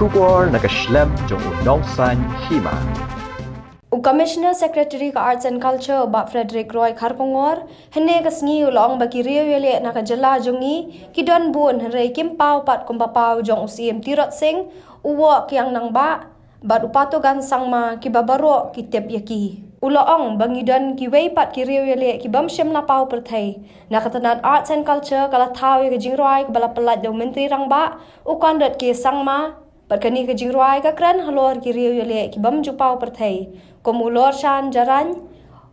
Shubor Nakashlem Jong Nongsan Hima. Commissioner Secretary ka Arts and Culture ba Frederick Roy Kharpongor hene ka sngi ulong ba ki riwele na ka jala jongi ki don bun re kim pau pat kum pau jong usim tirot sing uwo kyang nang ba bat upato gan sangma ki babaro ki tep yaki uloong bangidon ki wei pat ki riwele ki bam shem na pau perthai na katanat Arts and Culture kala thawi ka jingroi ka bala pelat do menteri rang ba ukan dot ki sangma Perkani ke jingruai ka kran halor ki riu yale ki bam jupau perthai komulor shan jaran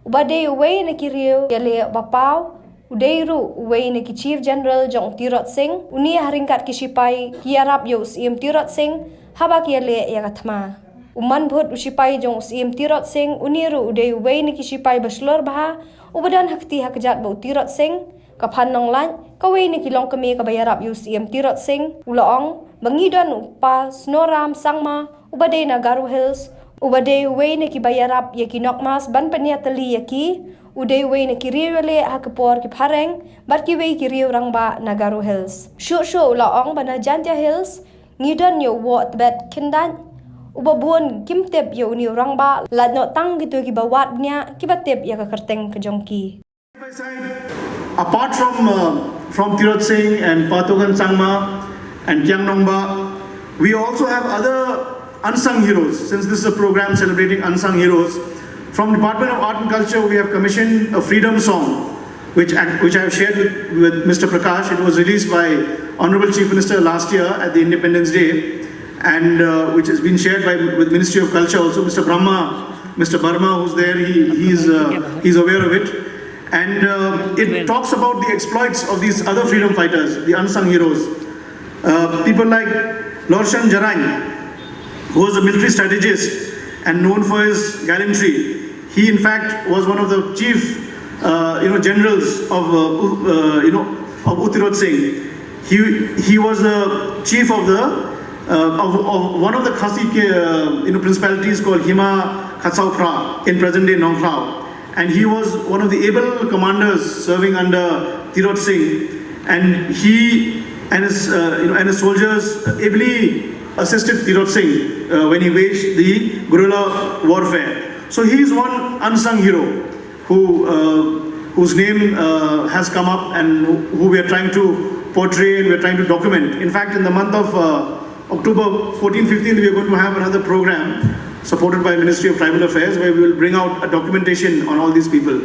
ubade uwei ne ki riu yale bapau udeiru uwei ne ki chief general jong tirot sing uni haringkat ki sipai ki arab yo sim tirot sing habak yale ya kathma uman bhut usipai jong sim tirot sing uniru udei uwei ne ki sipai baslor bah ubadan hakti hakjat bo tirot sing kaphan nong lan kawei ne ki long kami ka bayarap yo sim tirot sing uloong Bangidon upa Snoram Sangma ubade na Garo Hills ubade uwei ne ki bayarap yaki nokmas ban paniatali yaki uday uwei ne ki riwele hakapor ki phareng bat ki wei ki riw rangba na Garo Hills shu laong bana Jantia Hills ngidon yo wat bet kindan ubabun kimtep yo ni rangba ladno tang gitu ki bawat nya ki batep ya ka kerteng ke jongki. Apart from Tirot Singh and Patogan Sangma and Kyang Nongba, we also have other unsung heroes. Since this is a program celebrating unsung heroes, from Department of Art and Culture, we have commissioned a freedom song, which I have shared with Mr. Prakash. It was released by Honorable Chief Minister last year at the Independence Day, and which has been shared with Ministry of Culture also. Mr. Burma, who's there, he's aware of it. And it talks about the exploits of these other freedom fighters, the unsung heroes. People like Lorshan Jarang, who was a military strategist and known for his gallantry. He, in fact, was one of the chief, generals of Utirot Singh. He was the chief of of one of the Khasi, principalities called Hima Khatsau Phra in present-day Nong Phra. And he was one of the able commanders serving under Tirot Singh, and he and his soldiers ably assisted Tirot Singh when he waged the guerrilla warfare. So he is one unsung hero whose name has come up and who we are trying to portray and we are trying to document. In fact, in the month of October 14-15, we are going to have another program supported by Ministry of Tribal Affairs, where we will bring out a documentation on all these people,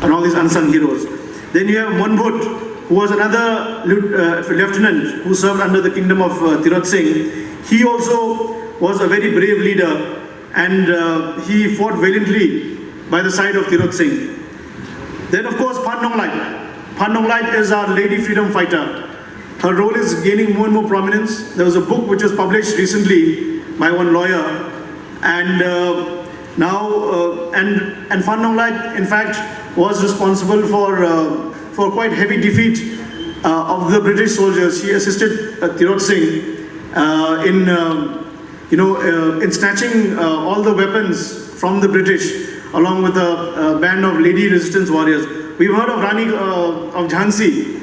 on all these unsung heroes. Then you have Monbut, who was another lieutenant who served under the kingdom of Tirot Singh. He also was a very brave leader, and he fought valiantly by the side of Tirot Singh. Then, of course, Phan Nong Lai. Phan Nong Lai is our lady freedom fighter. Her role is gaining more and more prominence. There was a book which was published recently by one lawyer, and and Phan Nong Lai, in fact, was responsible for quite heavy defeat of the British soldiers. She assisted Tirot Singh in snatching all the weapons from the British, along with a band of lady resistance warriors. We've heard of Rani of Jhansi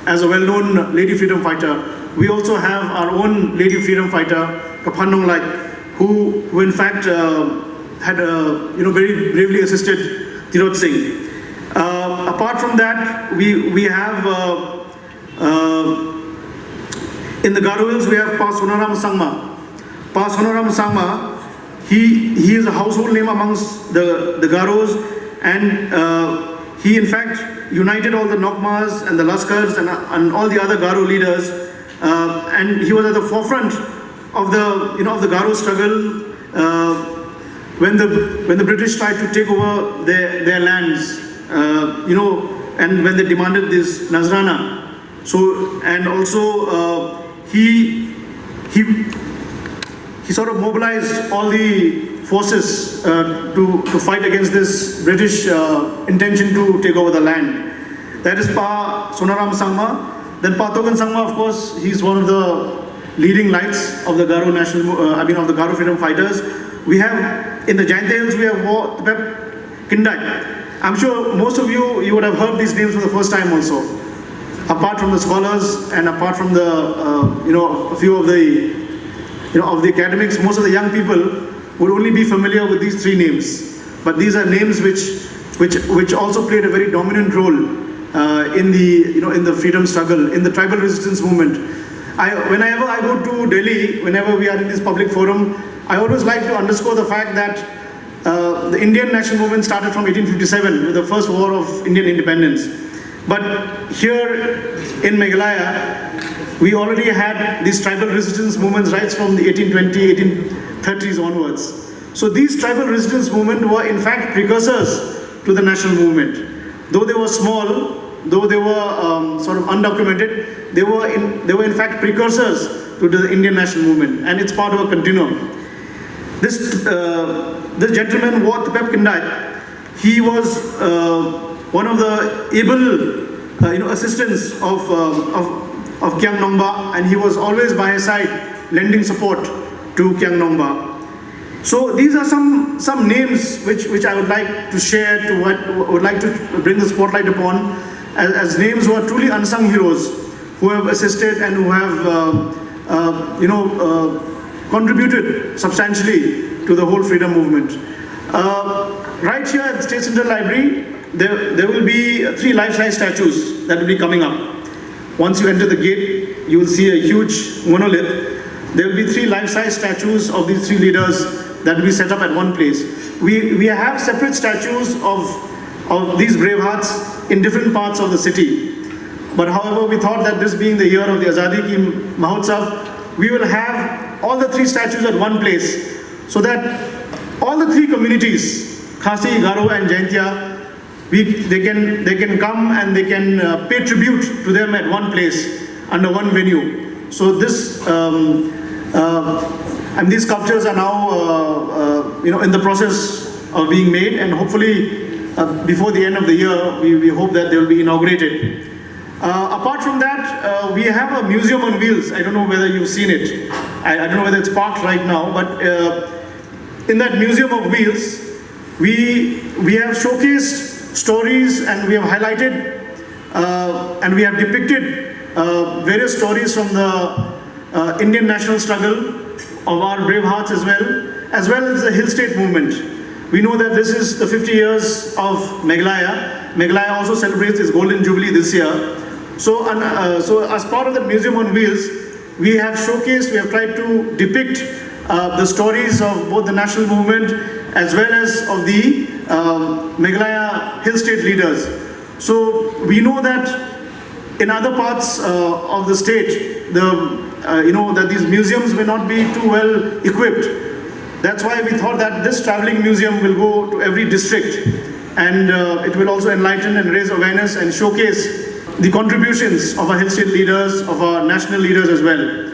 as a well-known lady freedom fighter. We also have our own lady freedom fighter, Phan Nong Lai, who in fact had very bravely assisted Tirot Singh. Apart from that, we have in the Garo Hills we have Pa Sonaram Sangma. Pa Sonaram Sangma, he is a household name amongst the Garos, and he in fact united all the Nokmas and the Laskars and all the other Garo leaders, and he was at the forefront of the Garo struggle when the British tried to take over their lands, and when they demanded this Nazrana. So, and also he sort of mobilized all the forces to fight against this British intention to take over the land. That is Pa Sonaram Sangma. Then Patogan Sangma, of course, he's one of the leading lights of the Garo of the Garo freedom fighters. We have in the Jaintia Hills, we have Tepep Kindai. I'm sure most of you would have heard these names for the first time also. Apart from the scholars and apart from the a few of the of the academics, most of the young people would only be familiar with these three names. But these are names which also played a very dominant role in the freedom struggle, in the tribal resistance movement. Whenever I go to Delhi, whenever we are in this public forum, I always like to underscore the fact that the Indian national movement started from 1857 with the first war of Indian independence. But here in Meghalaya, we already had these tribal resistance movements right from the 1820s, 1830s onwards. So these tribal resistance movements were in fact precursors to the national movement. Though they were small, though they were sort of undocumented, they were in fact precursors to the Indian national movement, and it's part of a continuum. This gentleman, Wat Pep Kindai, he was one of the able assistants of Kyang Nongba, and he was always by his side lending support to Kyang Nongba. So these are some names which I would like to share, would like to bring the spotlight upon as names who are truly unsung heroes, who have assisted and who have contributed substantially to the whole freedom movement. Right here at the State Central Library, there will be 3 life-size statues that will be coming up. Once you enter the gate, you will see a huge monolith. There will be 3 life-size statues of these 3 leaders that will be set up at one place. We have separate statues of these brave hearts in different parts of the city. But however, we thought that this being the year of the Azadi Ki Mahotsav, we will have all the 3 statues at one place so that all the 3 communities, Khasi, Garo and Jaintia, they can come and they can pay tribute to them at one place under one venue. So this and these sculptures are now in the process of being made, and hopefully before the end of the year we hope that they will be inaugurated. Apart from that, we have a museum on wheels. I don't know whether you've seen it. I don't know whether it's parked right now, but in that museum of wheels, we have showcased stories, and we have highlighted and we have depicted various stories from the Indian national struggle of our brave hearts as well as the Hill State movement. We know that this is the 50 years of Meghalaya. Meghalaya also celebrates its Golden Jubilee this year. So as part of the Museum on Wheels, we have tried to depict the stories of both the national movement as well as of the Meghalaya Hill State leaders. So we know that in other parts of the state, that these museums may not be too well equipped. That's why we thought that this traveling museum will go to every district, and it will also enlighten and raise awareness and showcase the contributions of our Hill State leaders, of our national leaders as well.